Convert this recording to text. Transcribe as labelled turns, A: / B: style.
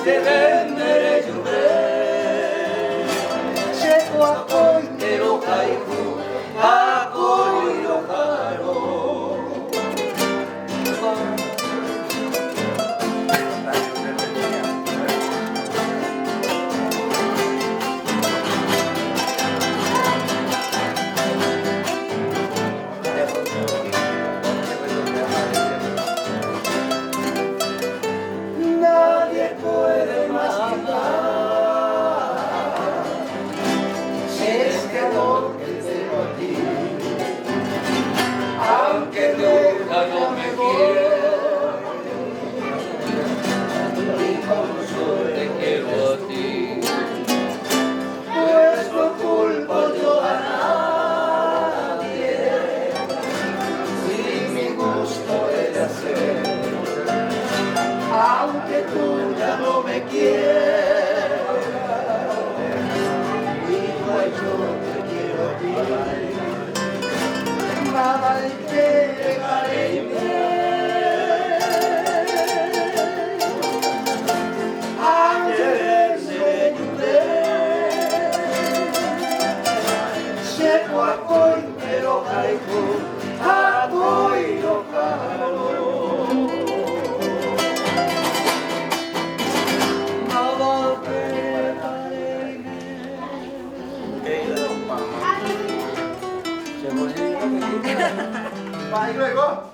A: te venderé Checo a coitero caigo a coiro caro Nadie puede imaginar si es que no te tengo aquí, aunque nunca no me quieras, y como solo te quiero a ti, pues no culpo yo a nadie, si mi gusto es de hacer. Aunque tú ya no me quieras, igual yo te quiero a ti. Nada te dejaré Ángeles de Checo a coitero caigo, a coiro caro. Bye luego.